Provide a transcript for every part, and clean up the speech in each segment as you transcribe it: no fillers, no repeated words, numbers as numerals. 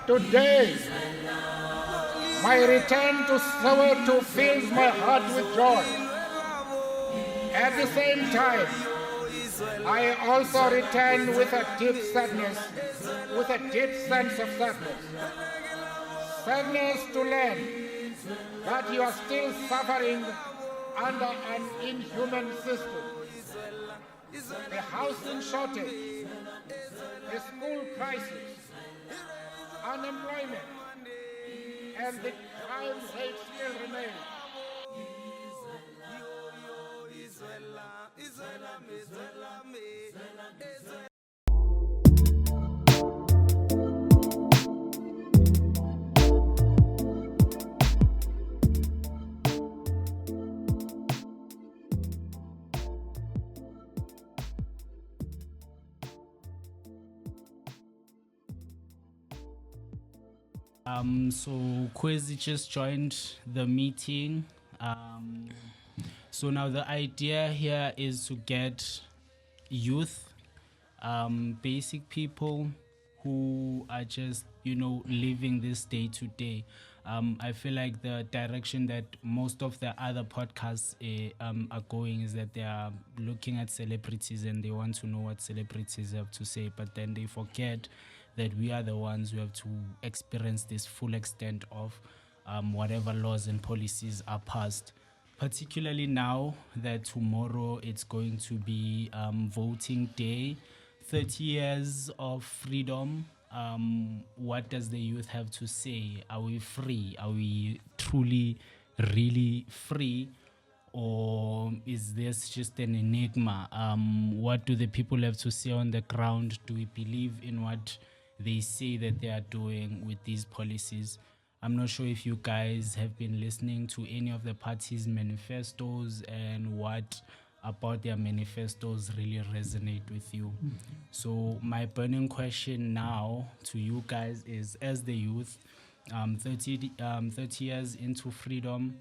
Today, my return to Soweto fills my heart with joy. At the same time, I also return with a deep sadness, with a deep sense of sadness. Sadness to learn that you are still suffering under an inhuman system. The housing shortage, the school crisis, unemployment, and the crime rate still remain. So Kwezi just joined the meeting. So now the idea here is to get youth, basic people who are just, living this day to day. I feel like the direction that most of the other podcasts are going is that they are looking at celebrities and they want to know what celebrities have to say, but then they forget that we are the ones who have to experience this full extent of whatever laws and policies are passed. Particularly now that tomorrow it's going to be voting day, 30 years of freedom. What does the youth have to say? Are we free? Are we truly, really free? Or is this just an enigma? What do the people have to say on the ground? Do we believe in what they say that they are doing with these policies? I'm not sure if you guys have been listening to any of the parties' manifestos and what about their manifestos really resonate with you. So my burning question now to you guys is, as the youth, 30 years into freedom,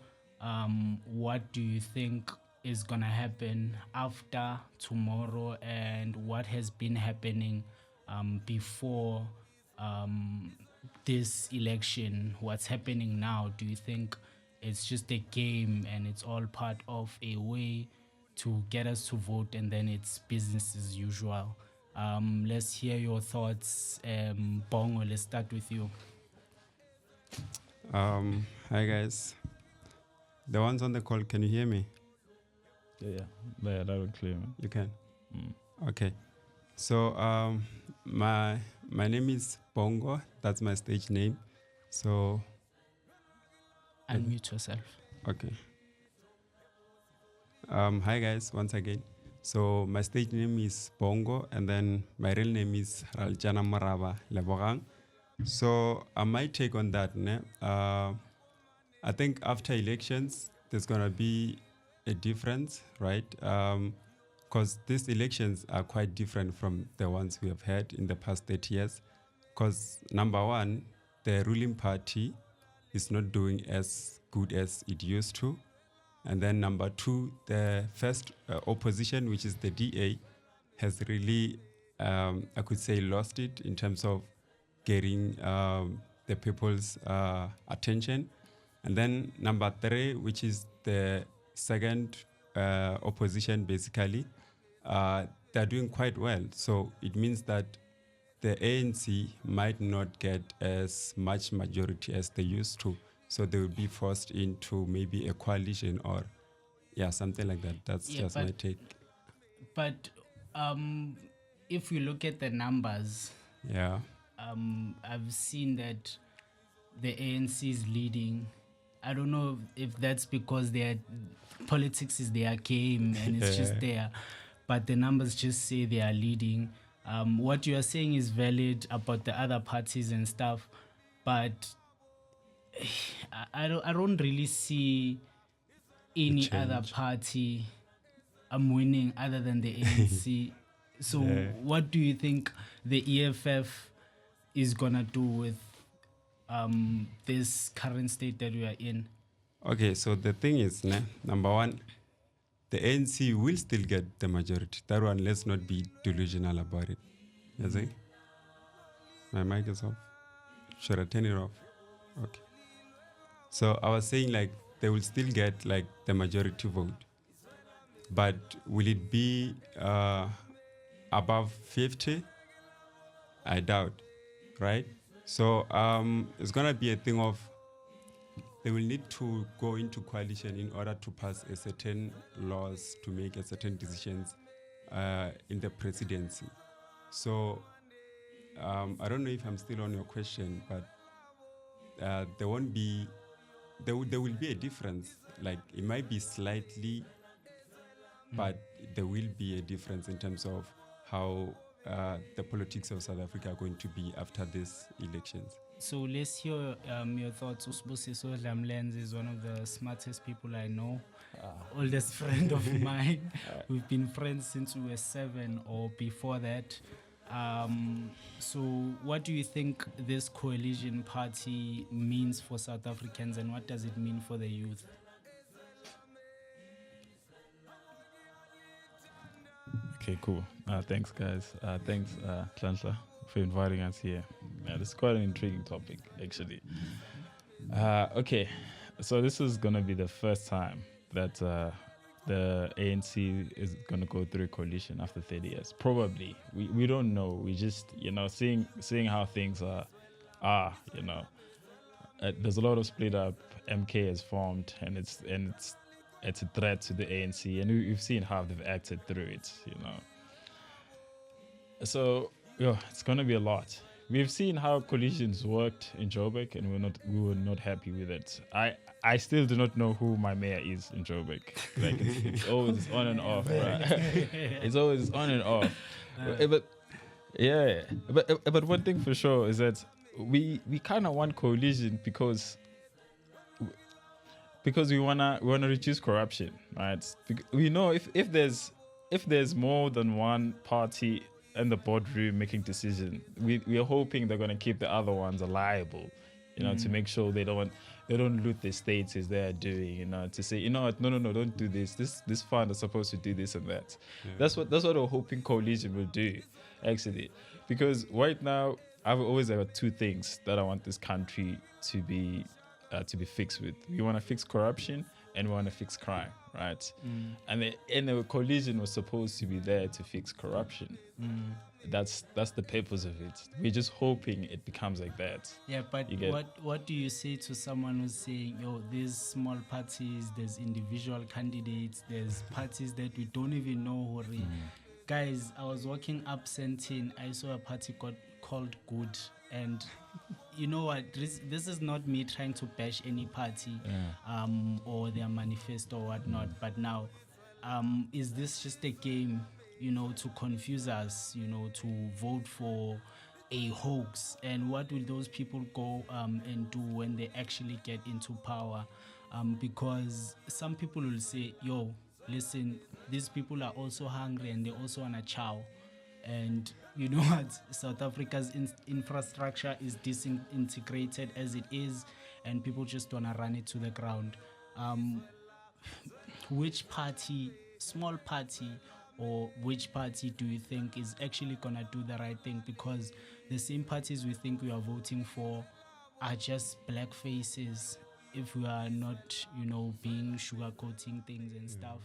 what do you think is going to happen after tomorrow, and what has been happening before this election? What's happening now? Do you think it's just a game and it's all part of a way to get us to vote and then it's business as usual? Let's hear your thoughts. Bongo, let's start with you. Hi guys. The ones on the call, can you hear me? Yeah, loud and clear, man. You can? Okay. So my name is Bongo. That's my stage name. So Unmute yourself. okay. Hi guys, once again. So my stage name is Bongo, and then my real name is Raljana Maraba Lebogang. So my take on that, I think after elections, there's gonna be a difference, right? Because these elections are quite different from the ones we have had in the past 30 years. Because number one, the ruling party is not doing as good as it used to. And then number two, the first opposition, which is the DA, has really, I could say, lost it in terms of getting the people's attention. And then number three, which is the second opposition, basically, they're doing quite well. So it means that the ANC might not get as much majority as they used to. So they will be forced into maybe a coalition or, something like that. That's just my take. But if we look at the numbers, Yeah. I've seen that the ANC is leading. I don't know if that's because their politics is their game and it's just there, but the numbers just say they are leading. What you are saying is valid about the other parties and stuff, but I don't really see any other party winning other than the ANC. So what do you think the EFF is gonna do with this current state that we are in? Okay, so the thing is, number one, the ANC will still get the majority. That one, let's not be delusional about it. You see? My mic is off. Should I turn it off? Okay. So I was saying like they will still get like the majority vote, but will it be above 50? I doubt, right? So it's gonna be a thing of they will need to go into coalition in order to pass a certain laws to make a certain decisions in the presidency. So I don't know if I'm still on your question, but there won't be there will be a difference. Like it might be slightly, but there will be a difference in terms of how the politics of South Africa are going to be after these elections. So let's hear your thoughts. Usbusiso Lamlens is one of the smartest people I know. Oldest friend of mine. We've been friends since we were 7 or before that. So what do you think this coalition party means for South Africans, and what does it mean for the youth? Okay, cool. Thanks, guys. Thanks, Chancellor, for inviting us here. Yeah, this is quite an intriguing topic, actually. Okay, so this is going to be the first time that the ANC is going to go through a coalition after 30 years. Probably. We don't know. We just, seeing how things are there's a lot of split up. MK has formed, and it's a threat to the ANC, and we've seen how they've acted through it. So it's gonna be a lot. We've seen how coalitions worked in Joburg, and we were not happy with it. I still do not know who my mayor is in Joburg. Like it's always on and off, right? It's always on and off. But one thing for sure is that we kind of want coalition because we wanna reduce corruption, right? We know if there's more than one party in the boardroom making decision, we are hoping they're gonna keep the other ones liable, to make sure they don't loot the states as they're doing, to say, no, don't do this. This fund is supposed to do this and that. Yeah. That's what we're hoping coalition will do, actually, because right now I've always had two things that I want this country to be fixed with. We want to fix corruption and we want to fix crime, right? And the coalition was supposed to be there to fix corruption. That's the purpose of it. We're just hoping it becomes like that. Yeah, but what do you say to someone who's saying, there's small parties, there's individual candidates, there's parties that we don't even know who Guys, I was walking up Sentin, I saw a party called Good, and you know what, this is not me trying to bash any party or their manifesto or whatnot, but now is this just a game, to confuse us, to vote for a hoax? And what will those people go and do when they actually get into power? Because some people will say, listen, these people are also hungry and they also want to chow. And you know what? South Africa's infrastructure is disintegrated as it is, and people just want to run it to the ground. Which party, small party, or which party do you think is actually going to do the right thing? Because the same parties we think we are voting for are just black faces if we are not, being sugarcoating things and stuff.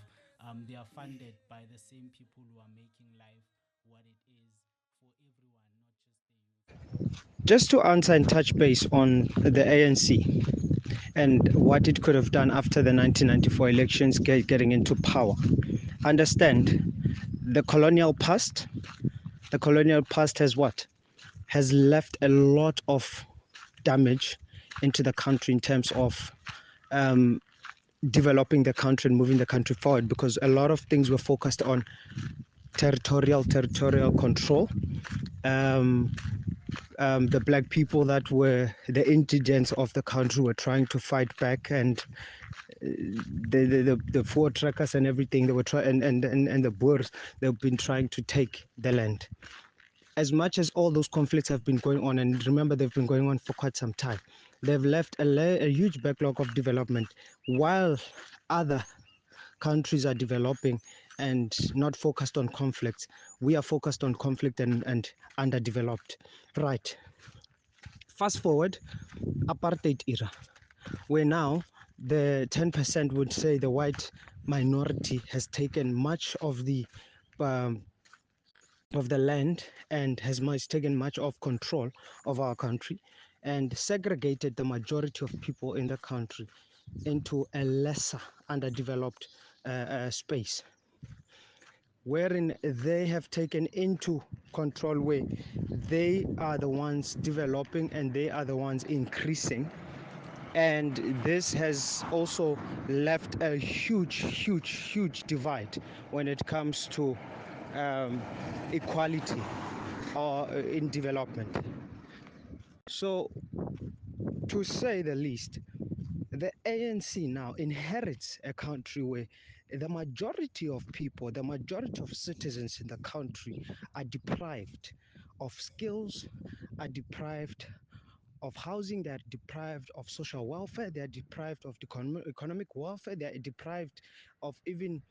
They are funded by the same people who are making life what it is for everyone, not just the youth. Just to answer and touch base on the ANC and what it could have done after the 1994 elections getting into power. Understand, the colonial past has left a lot of damage into the country in terms of developing the country and moving the country forward, because a lot of things were focused on territorial control. The black people that were the indigents of the country were trying to fight back, and the four trackers and everything, they were trying, and the Boers, they've been trying to take the land. As much as all those conflicts have been going on, and remember they've been going on for quite some time, they've left a huge backlog of development, while other countries are developing and not focused on conflicts. We are focused on conflict and underdeveloped. Right. Fast forward, apartheid era, where now the 10% would say the white minority has taken much um, of the land and has much taken much of control of our country and segregated the majority of people in the country into a lesser underdeveloped space wherein they have taken into control where they are the ones developing and they are the ones increasing, and this has also left a huge divide when it comes to um, equality or in development. So, to say the least, the ANC now inherits a country where the majority of people, the majority of citizens in the country are deprived of skills, are deprived of housing, they are deprived of social welfare, they are deprived of the economic welfare, they are deprived of even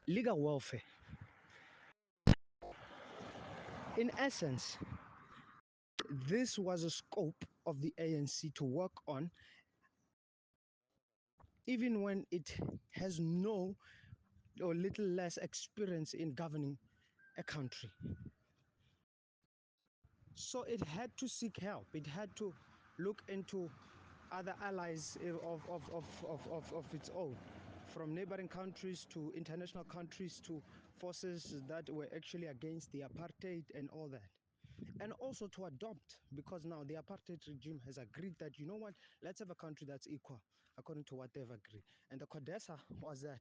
legal welfare. In essence, this was a scope of the ANC to work on, even when it has no or little less experience in governing a country. So it had to seek help. It had to look into other allies of its own, from neighboring countries to international countries to forces that were actually against the apartheid and all that. And also to adopt, because now the apartheid regime has agreed that, you know what, let's have a country that's equal according to what they've agreed. And the Codesa was that.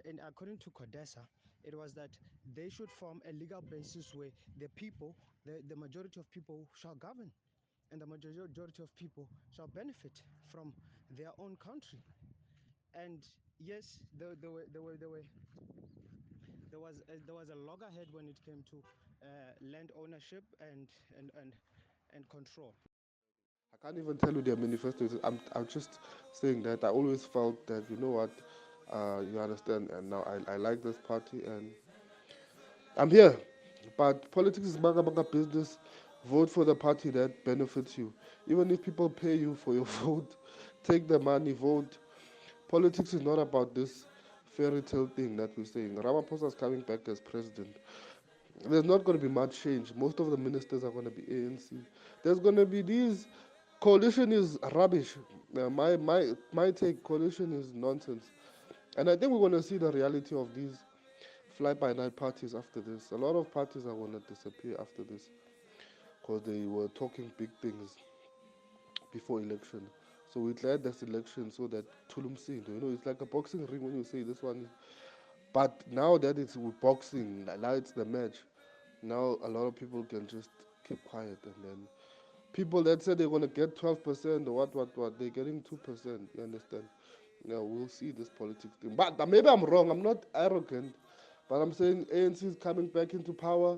And according to Codesa, it was that they should form a legal basis where the people, the majority of people shall govern, and the majority of people shall benefit from their own country. And yes, there was a loggerhead when it came to land ownership and control. I can't even tell you their manifestos. I'm just saying that I always felt that, you know what, you understand, and now I like this party and I'm here. But politics is baga baga business. Vote for the party that benefits you. Even if people pay you for your vote, take the money, vote. Politics is not about this fairy tale thing that we're saying. Ramaphosa is coming back as president. There's not going to be much change. Most of the ministers are going to be ANC. There's going to be these. Coalition is rubbish. My take, coalition is nonsense. And I think we're going to see the reality of these fly-by-night parties after this. A lot of parties are going to disappear after this because they were talking big things before election. So we declared this election so that Tulum Singh, it's like a boxing ring when you say this one. But now that it's with boxing, now it's the match. Now a lot of people can just keep quiet, and then people that said they're gonna get 12% or what, they're getting 2%. You understand? Yeah, we'll see this politics thing. But maybe I'm wrong. I'm not arrogant, but I'm saying ANC is coming back into power.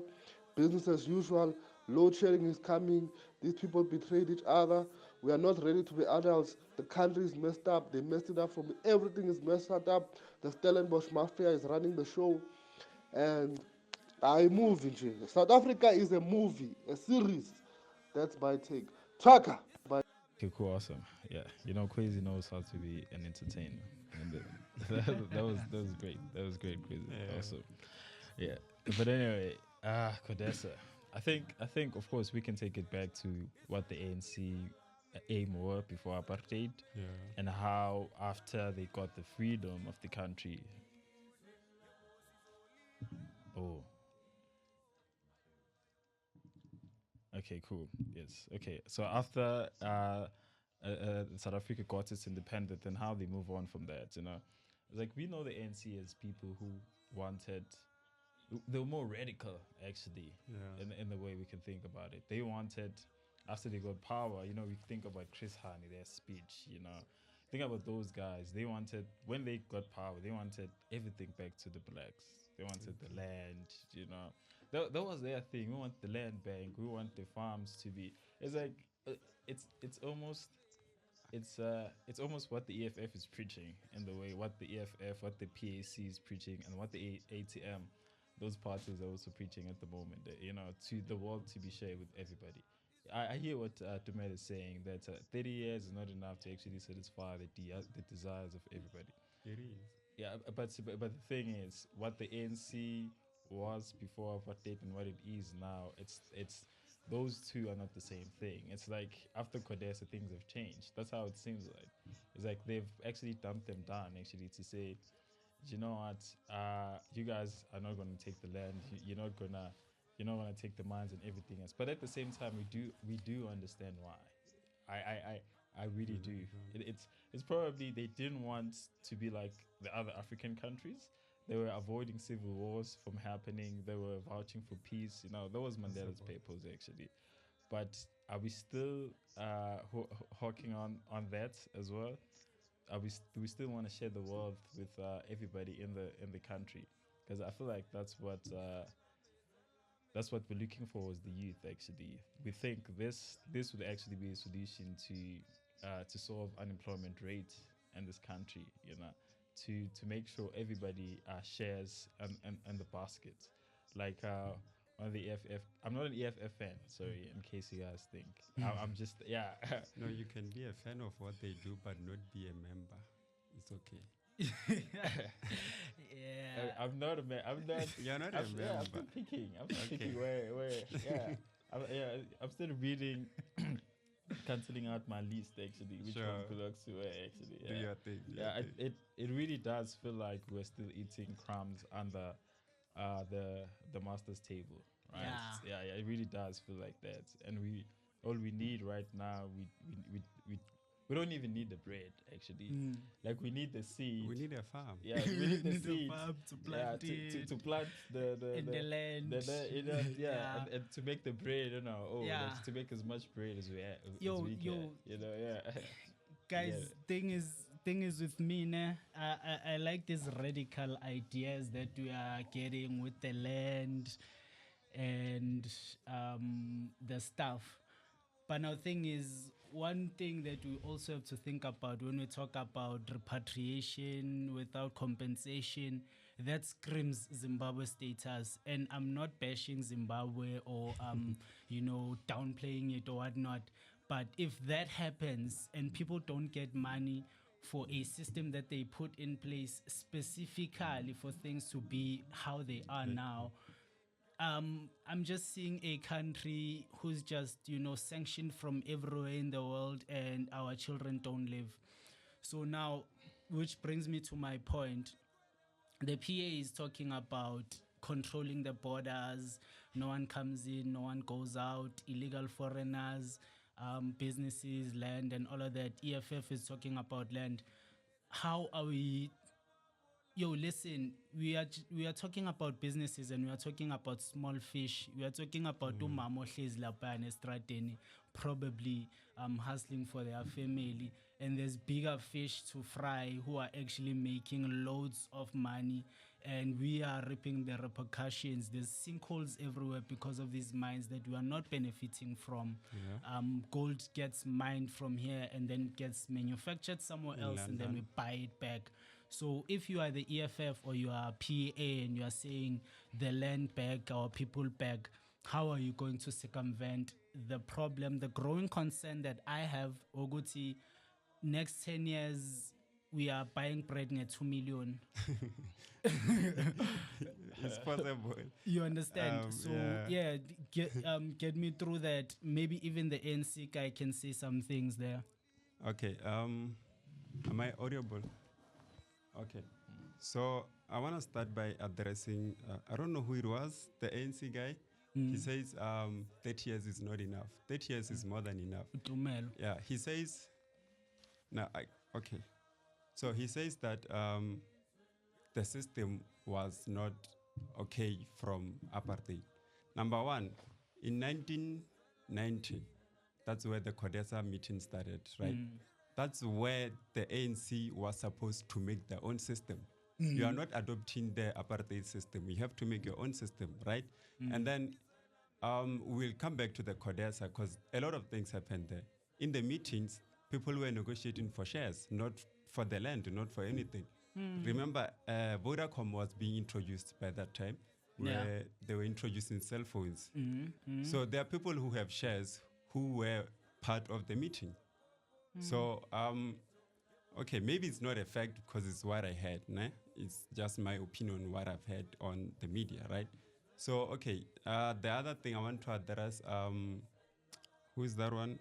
Business as usual. Load sharing is coming. These people betrayed each other. We are not ready to be adults. The country is messed up. They messed it up for me. Everything is messed up. The Stellenbosch mafia is running the show. And I move in South Africa is a movie, a series. That's my take. Tracker. Okay, cool, awesome. Yeah, Quasi knows how to be an entertainer, and that was great. That was great, Quasi. Yeah. Awesome. Yeah, but anyway, Codesa. I think, of course, we can take it back to what the ANC aim were before apartheid, Yeah. and how after they got the freedom of the country. Oh, okay, cool. Yes. Okay. So after South Africa got its independence, and how they move on from that, like we know the ANC as people who wanted, they were more radical actually, Yeah. in the way we can think about it. They wanted, after they got power, we think about Chris Hani, their speech, think about those guys. They wanted, when they got power, they wanted everything back to the blacks. They wanted the land, that was their thing. We want the land bank. We want the farms to be. It's like it's almost it's almost what the EFF is preaching, in the way what the EFF, what the PAC is preaching, and what the ATM, those parties are also preaching at the moment. To the world to be shared with everybody. I hear what Tumet is saying, that 30 years is not enough to actually satisfy the desires of everybody. It is. Yeah, but the thing is, what the ANC was before apartheid and what it is now, it's those two are not the same thing. It's like after Codesa, things have changed. That's how it seems like. It's like they've actually dumped them down actually to say, you know what, you guys are not going to take the land. You're not gonna take the mines and everything else. But at the same time, we do understand why. I really do. It's probably they didn't want to be like the other African countries. They were avoiding civil wars from happening. They were vouching for peace. That was Mandela's papers actually. But are we still hawking on that as well? Do we still want to share the wealth with everybody in the country? Because I feel like that's what we're looking for as the youth. Actually, we think this would actually be a solution to solve unemployment rate in this country. To make sure everybody shares and the basket. Like on the EFF, I'm not an EFF fan. Sorry, in case you guys think I'm just No, you can be a fan of what they do, but not be a member. It's okay. Yeah. I'm not a man. I'm not. You're not a I'm member. still picking. I'm still picking where. Yeah. I'm still reading, cancelling out my list actually, which Sure. one belongs to where actually. Do your thing. do your thing. It really does feel like we're still eating crumbs under the master's table, right? Yeah. It really does feel like that. And all we need right now, we don't even need the bread actually. Like we need the seed. We need a farm. Yeah, we need the Need a seed. farm to plant to plant the in the land. Yeah. And to make the bread, Yeah. like to make as much bread as we have. Yo, guys, Yeah. thing is with me, ne? I like these radical ideas that we are getting with the land and the stuff. But now, thing is, one thing that we also have to think about when we talk about repatriation without compensation, that screams Zimbabwe status. And I'm not bashing Zimbabwe or downplaying it or whatnot. But if that happens and people don't get money for a system that they put in place specifically for things to be how they are now, I'm just seeing a country who's just, sanctioned from everywhere in the world and our children don't live. So now, which brings me to my point. The PA is talking about controlling the borders. No one comes in, no one goes out, illegal foreigners, businesses, land, and all of that. EFF is talking about land. How are we? Yo, listen, we are talking about businesses and we are talking about small fish. We are talking about umama ohlezi lapha estradeni, probably hustling for their family. And there's bigger fish to fry who are actually making loads of money. And we are reaping the repercussions. There's sinkholes everywhere because of these mines that we are not benefiting from. Yeah. Gold gets mined from here and then gets manufactured somewhere else and then we London. buy it back. So if you are the EFF or you are PA and you are saying the land back, our people back, how are you going to circumvent the problem, the growing concern that I have, Oguti, next 10 years, we are buying bread at 2 million. It's possible. You understand? Get me through that. Maybe even the ANC guy can say some things there. Okay. Am I audible? Okay. So I want to start by addressing, I don't know who it was, the ANC guy. He says 30 years is not enough. 30 years is more than enough. Tumelo. Yeah, he says, okay. So he says that the system was not okay from apartheid. Number one, in 1990, that's where the Codesa meeting started, right? That's where the ANC was supposed to make their own system. You are not adopting the apartheid system. You have to make your own system, right? And then we'll come back to the Codesa because a lot of things happened there. In the meetings, people were negotiating for shares, not for the land, not for anything. Remember, Vodacom was being introduced by that time, where they were introducing cell phones. So there are people who have shares who were part of the meeting. So, okay, maybe it's not a fact because it's what I heard. Né? It's just my opinion, what I've heard on the media, right? So, okay, the other thing I want to address, who is that one?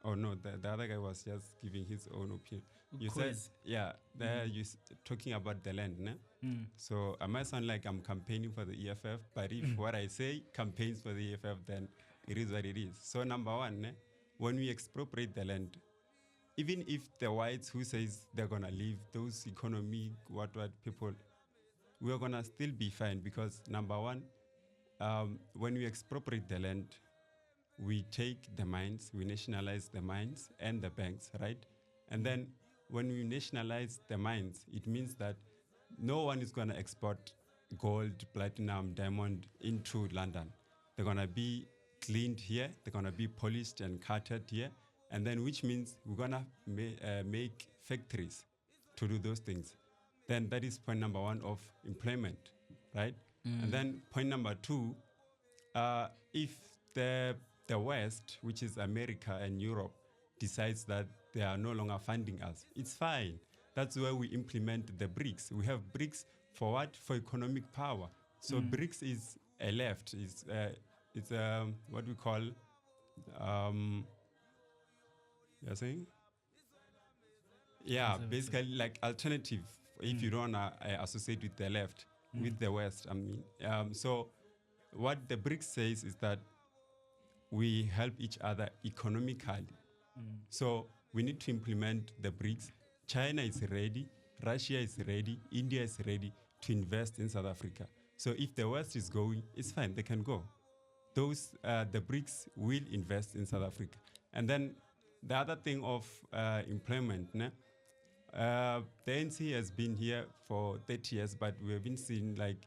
Oh no, the other guy was just giving his own opinion. You Quiz. said, yeah, there you talking about the land, né? So I might sound like I'm campaigning for the EFF, but if what I say campaigns for the EFF, then it is what it is. So number one, né? When we expropriate the land, even if the whites who says they're gonna leave, those economic what people, we're gonna still be fine because number one, when we expropriate the land, we take the mines, we nationalize the mines and the banks, right? And then when we nationalize the mines, it means that no one is going to export gold, platinum, diamond into London. They're going to be cleaned here, they're going to be polished and cutted here, and then which means we're going to make factories to do those things. Then that is point number one of employment, right? And then point number two, if the West, which is America and Europe, decides that they are no longer funding us, it's fine. That's where we implement the BRICS. We have BRICS for what? For economic power. So BRICS is a left. It's what we call, you're saying? Yeah, basically like alternative if you don't associate with the left, with the West, I mean. So what the BRICS says is that we help each other economically. So we need to implement the BRICS. China is ready, Russia is ready, India is ready to invest in South Africa. So if the West is going, it's fine, they can go. Those, the BRICS will invest in South Africa. And then the other thing of employment, né? The ANC has been here for 30 years, but we have been seeing like,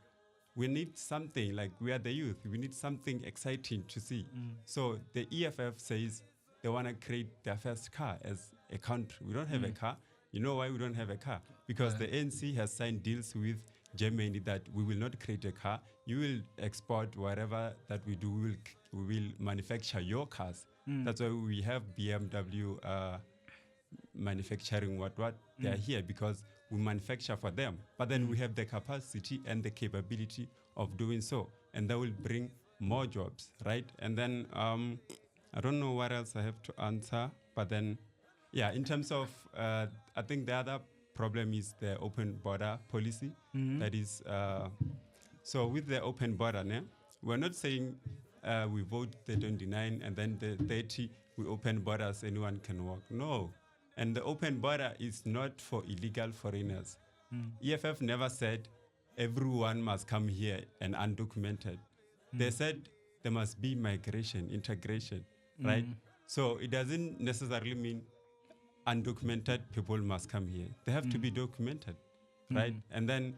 we need something, like we are the youth, we need something exciting to see. So the EFF says they want to create their first car as a country. We don't have a car. You know why we don't have a car? Because the ANC has signed deals with Germany that we will not create a car. You will export whatever that we do. We will manufacture your cars. That's why we have BMW manufacturing what they are here, because we manufacture for them, but then we have the capacity and the capability of doing so, and that will bring more jobs, right? And then I don't know what else I have to answer, but then yeah, in terms of I think the other problem is the open border policy. That is so with the open border, we're not saying we vote the 29 and then the 30 we open borders, anyone can walk. No. And the open border is not for illegal foreigners. EFF never said everyone must come here and undocumented. They said there must be migration, integration, right? So it doesn't necessarily mean undocumented people must come here. They have to be documented, right? And then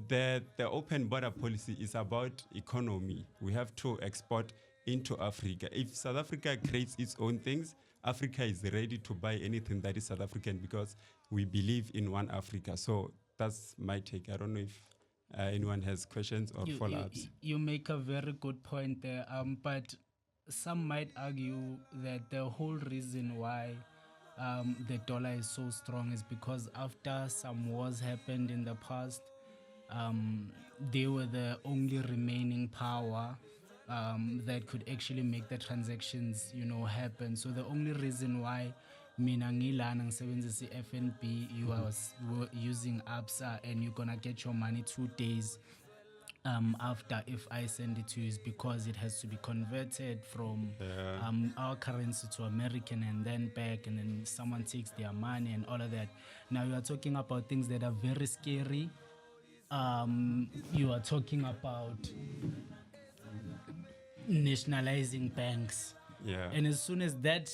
the open border policy is about economy. We have to export into Africa. If South Africa creates its own things, Africa is ready to buy anything that is South African because we believe in one Africa. So that's my take. I don't know if anyone has questions or follow-ups. You make a very good point there, but some might argue that the whole reason why the dollar is so strong is because after some wars happened in the past, they were the only remaining power that could actually make the transactions, happen. So the only reason why mina ngilana ngisebenzisa FNB, you are using ABSA and you're gonna get your money 2 days after if I send it to you is because it has to be converted from our currency to American and then back, and then someone takes their money and all of that. Now you are talking about things that are very scary. You are talking about nationalizing banks. And as soon as that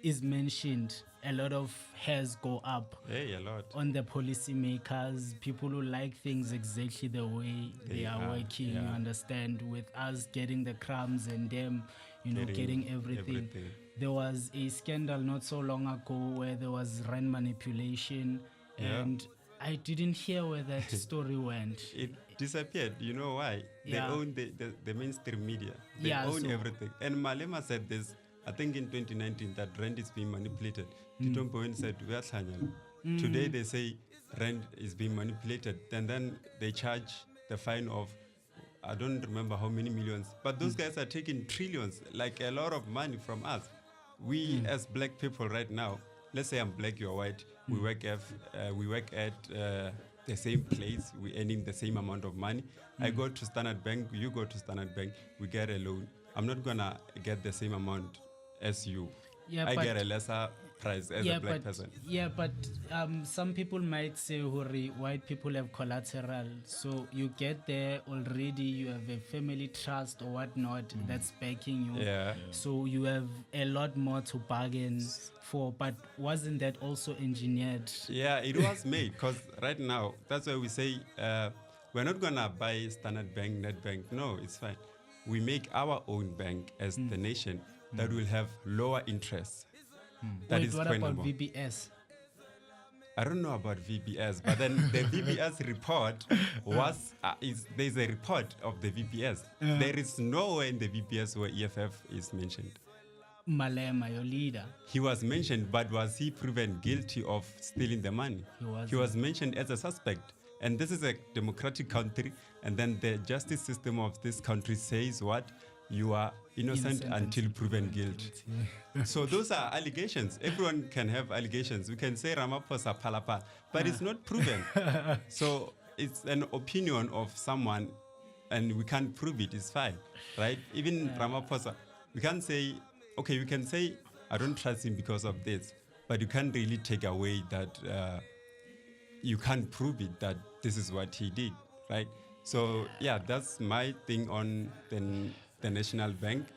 is mentioned, a lot of hairs go up A lot. on the policymakers, people who like things exactly the way they are working, you understand, with us getting the crumbs and them, getting everything. There was a scandal not so long ago where there was rand manipulation, and I didn't hear where that story went. It disappeared. You know why? They own the mainstream media. They own so- everything. And Malema said this I think in 2019 that rent is being manipulated. Tito Mboweni said, "We are Tlhanyana." Today they say rent is being manipulated. And then they charge the fine of, I don't remember how many millions, but those guys are taking trillions, like a lot of money from us. We as black people right now, let's say I'm black, you're white, we work at the same place, we earning the same amount of money. I go to Standard Bank, you go to Standard Bank, we get a loan. I'm not gonna get the same amount as you. Yeah, I but get a lesser price as a black person. some people might say, Hori, white people have collateral. So you get there already, you have a family trust or whatnot that's backing you. Yeah. So you have a lot more to bargain for. But wasn't that also engineered? Yeah, it was made because right now, that's why we say we're not going to buy Standard Bank, Net Bank. No, it's fine. We make our own bank as the nation that will have lower interest. That Wait, is what point about number. VBS? I don't know about VBS, but then the VBS report was, there's a report of the VBS. There is nowhere in the VBS where EFF is mentioned. Malema, your leader. He was mentioned, but was he proven guilty of stealing the money? He was mentioned as a suspect. And this is a democratic country. And then the justice system of this country says what? You are innocent until proven guilty. So those are allegations. Everyone can have allegations. We can say Ramaphosa Palapa, but it's not proven. So it's an opinion of someone and we can't prove it. It's fine, right? Even Ramaphosa, we can't say, okay, you can say, I don't trust him because of this, but you can't really take away that you can't prove it that this is what he did, right? So yeah, that's my thing on the National Bank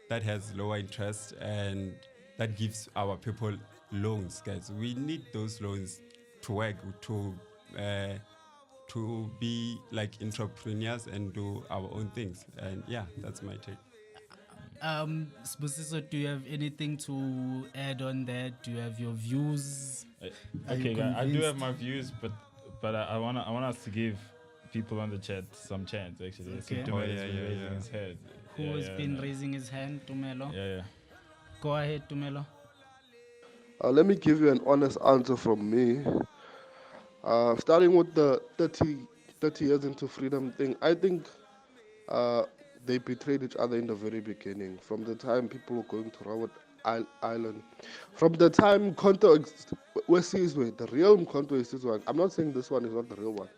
that has lower interest and that gives our people loans, guys. We need those loans to work, to be like entrepreneurs and do our own things. And yeah, that's my take. Sbusiso, do you have anything to add on that? Do you have your views? Are you Okay, guys, I do convinced? have my views, but I want us to give people on the chat some chance. Actually, I see Okay. Tumelo Oh, has yeah, been yeah, raising yeah. his head. Who has been raising his hand? Tumelo. Yeah. Go ahead, Tumelo. Let me give you an honest answer from me. Starting with the 30 years into freedom thing, I think they betrayed each other in the very beginning. From the time people were going to Robert Island, from the time Wesizwe, the real Mkhonto Wesizwe, I'm not saying this one is not the real one,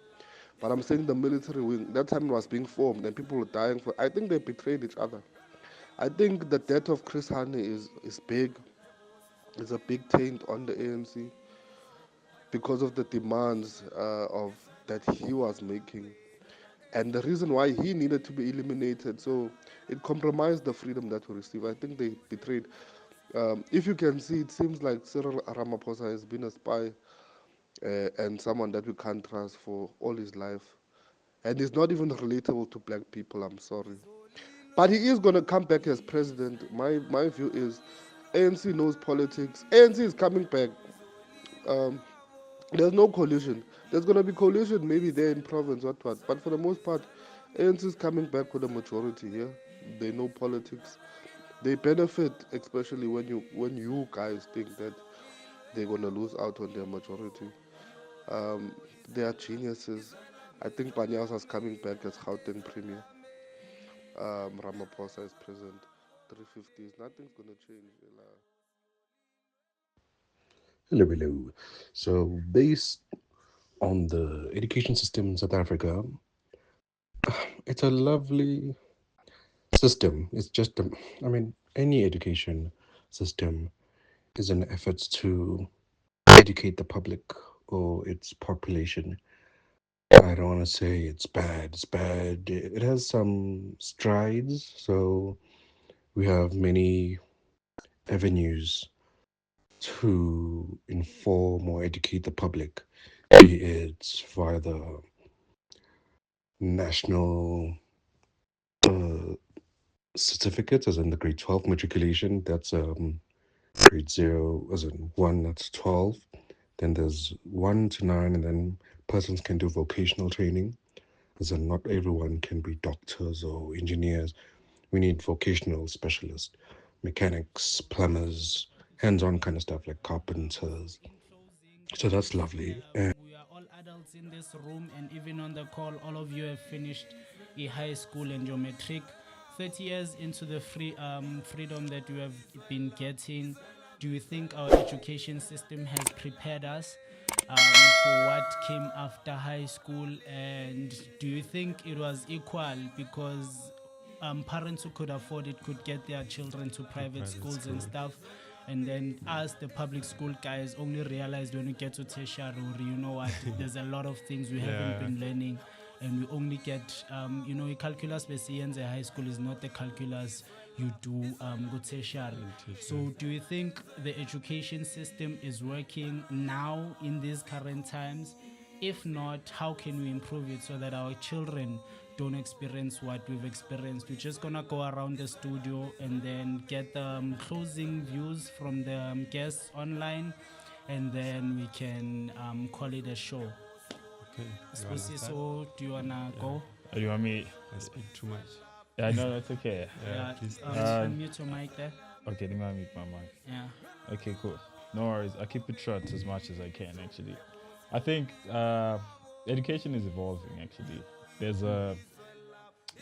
but I'm saying the military wing, that time it was being formed and people were dying for. I think they betrayed each other. I think the death of Chris Hani is big. It's a big taint on the ANC because of the demands of that he was making, and the reason why he needed to be eliminated. So it compromised the freedom that we receive. I think they betrayed. If you can see, it seems like Cyril Ramaphosa has been a spy and someone that we can't trust for all his life, and he's not even relatable to black people. I'm sorry, but he is gonna come back as president. My view is, ANC knows politics. ANC is coming back. Um, There's no collusion. There's gonna be collusion maybe there in province, what. But for the most part, ANC is coming back with a majority here. They know politics. They benefit, especially when you guys think that they're gonna lose out on their majority. Um, they are geniuses. I think Panyasa's coming back as Gauteng Premier. Ramaphosa is president. 350s. Nothing's gonna change. Hello, hello. So, based on the education system in South Africa, it's a lovely system. It's just, I mean, any education system is an effort to educate the public or its population. I don't want to say it's bad. It's bad. It has some strides. So, we have many avenues to inform or educate the public, be it via the national uh, certificates, as in the grade 12 matriculation, that's grade 0, as in 1, that's 12. Then there's 1 to 9, and then persons can do vocational training, as in not everyone can be doctors or engineers. We need vocational specialists. mechanics, plumbers, hands-on kind of stuff like carpenters. In closing, So that's lovely. And we are all adults in this room, and even on the call, all of you have finished a high school and your matric. 30 years into the freedom that you have been getting, do you think our education system has prepared us for what came after high school? And do you think it was equal because parents who could afford it could get their children to private schools and stuff, and then us the public school guys only realized when we get to tertiary, you know what, there's a lot of things we haven't been learning, and we only get a calculus besides high school is not the calculus you do go tertiary. So do you think the education system is working now in these current times? If not, how can we improve it so that our children don't experience what we've experienced? We're just gonna go around the studio and then get the closing views from the guests online, and then we can call it a show. Okay. So do you wanna go? Oh, you want me? I speak too much. Yeah, no, that's okay. Yeah, please. unmute your mic there. Okay, let me unmute my mic. Yeah. Okay, cool. No worries. I keep it short as much as I can. Actually, I think education is evolving. Actually, there's a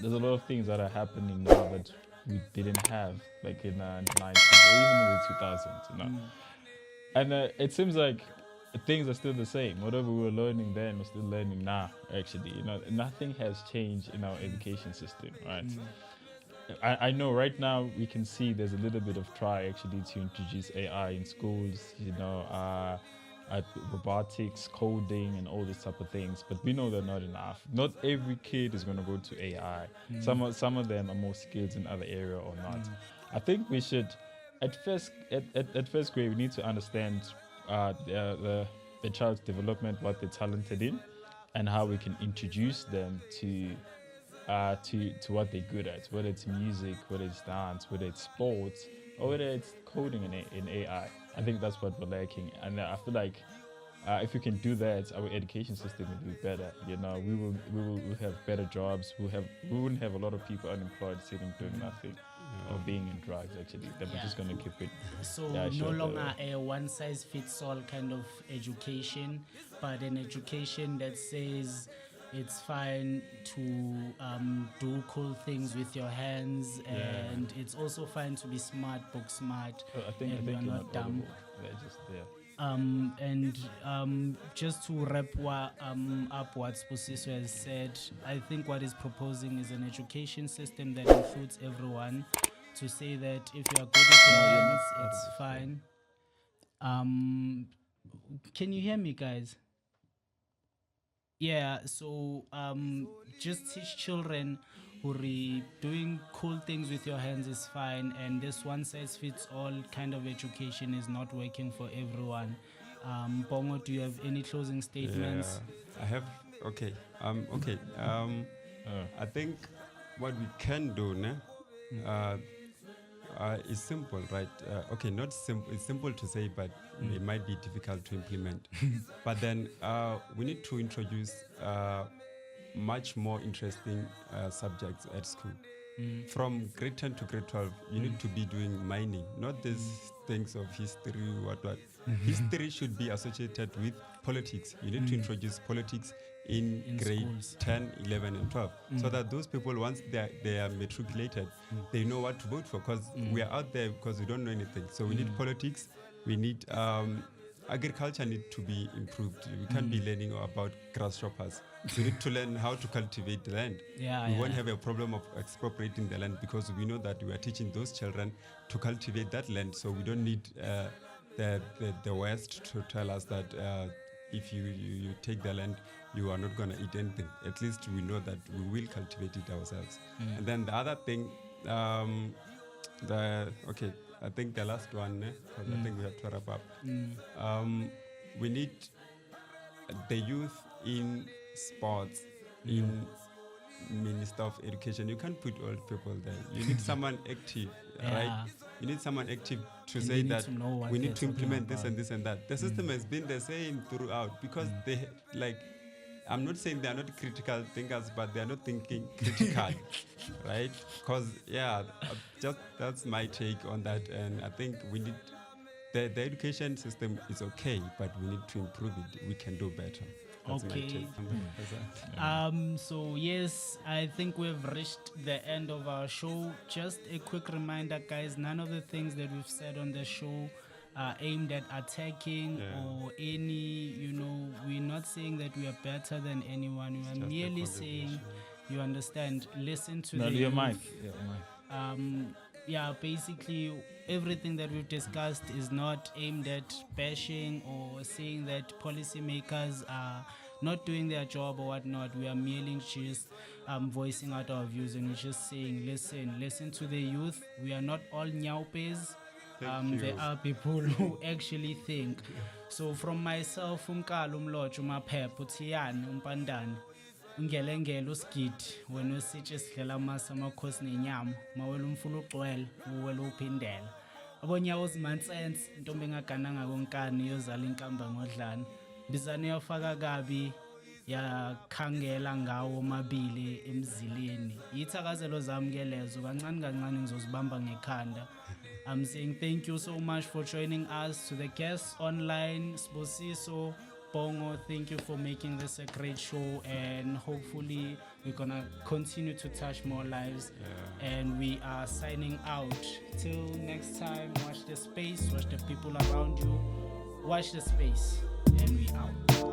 lot of things that are happening now that we didn't have like in the 90s or even in the 2000s. You know, and it seems like things are still the same. Whatever we were learning then, we're still learning now. Actually, you know, nothing has changed in our education system, right? I know right now we can see there's a little bit of try actually to introduce AI in schools, you know, robotics, coding, and all these type of things. But we know they're not enough. Not every kid is going to go to AI. Some of them are more skilled in other area or not. I think we should, at first grade, we need to understand the child's development, what they're talented in, and how we can introduce them to what they're good at, whether it's music, whether it's dance, whether it's sports, or whether it's coding in AI. I think that's what we're lacking, and I feel like if we can do that, our education system will be better. You know, we'll have better jobs. We wouldn't have a lot of people unemployed sitting doing nothing or being in drugs. Actually, that we're just gonna keep it. So Yeah, no sure, longer a one-size-fits-all kind of education, but an education that says it's fine to do cool things with your hands, and it's also fine to be smart, book smart, I think and you're you're not dumb. audible. They're just there. And just to wrap up what Sposiso has said, I think what he's proposing is an education system that includes everyone, to say that if you are good with your hands, it's fine. Can you hear me, guys? Yeah, so just teach children who are doing cool things with your hands is fine, and this one size fits all kind of education is not working for everyone. Bongo, do you have any closing statements? I have. Okay. Okay. I think what we can do now is simple, right? Okay, not simple. It's simple to say, but it might be difficult to implement. But then we need to introduce much more interesting subjects at school. From grade 10 to grade 12, you need to be doing mining, not these things of history, what. History should be associated with politics. You need to introduce politics in grade schools. 10, 11, and 12, so that those people, once they are matriculated, they know what to vote for, because we are out there because we don't know anything. So we need politics, we need agriculture need to be improved. We can't be learning about grasshoppers. We need to learn how to cultivate the land. We won't have a problem of expropriating the land, because we know that we are teaching those children to cultivate that land. So we don't need the West to tell us that if you take the land, you are not going to eat anything. At least we know that we will cultivate it ourselves. And then the other thing, I think the last one, because I think we have to wrap up. We need the youth in sports, in Minister of Education. You can't put old people there. You need someone active, right? You need someone active to say that we need to implement this and this and that. The system has been the same throughout, because they I'm not saying they're not critical thinkers, but they're not thinking critically, right? Because just that's my take on that, and I think we need the education system is okay, but we need to improve it. We can do better. That's my Okay. take on that. So yes, I think we've reached the end of our show. Just a quick reminder, guys, none of the things that we've said on the show are aimed at attacking or any, we're not saying that we are better than anyone. We are just a merely conversation. saying, you understand, listen to No, the your youth. mic. Yeah, mic. Basically everything that we've discussed is not aimed at bashing or saying that policymakers are not doing their job or whatnot. We are merely just voicing out our views, and we're just saying, listen to the youth. We are not all nyaupes. There are people who actually think. So from myself, Umkalo Umlocho Maphep, Utiyan, Umpandani, ungelengele usigidi wena usitshe sidlela amasa amakhosi nenyama mawela umfula ugcwele uwela uphindela abonyawo zimansense intombi engagananga konkani yozala inkamba ngodlana bizane yafaka kabi yakhangela ngawo omabili emzileni yithakazelo zami ke lezo kancane kancane ngizozibamba ngekhanda. I'm saying thank you so much for joining us. To the guests online, Sbosiso, Bongo, thank you for making this a great show, and hopefully we're gonna continue to touch more lives. And we are signing out. Till next time, watch the space, watch the people around you, watch the space, and we out.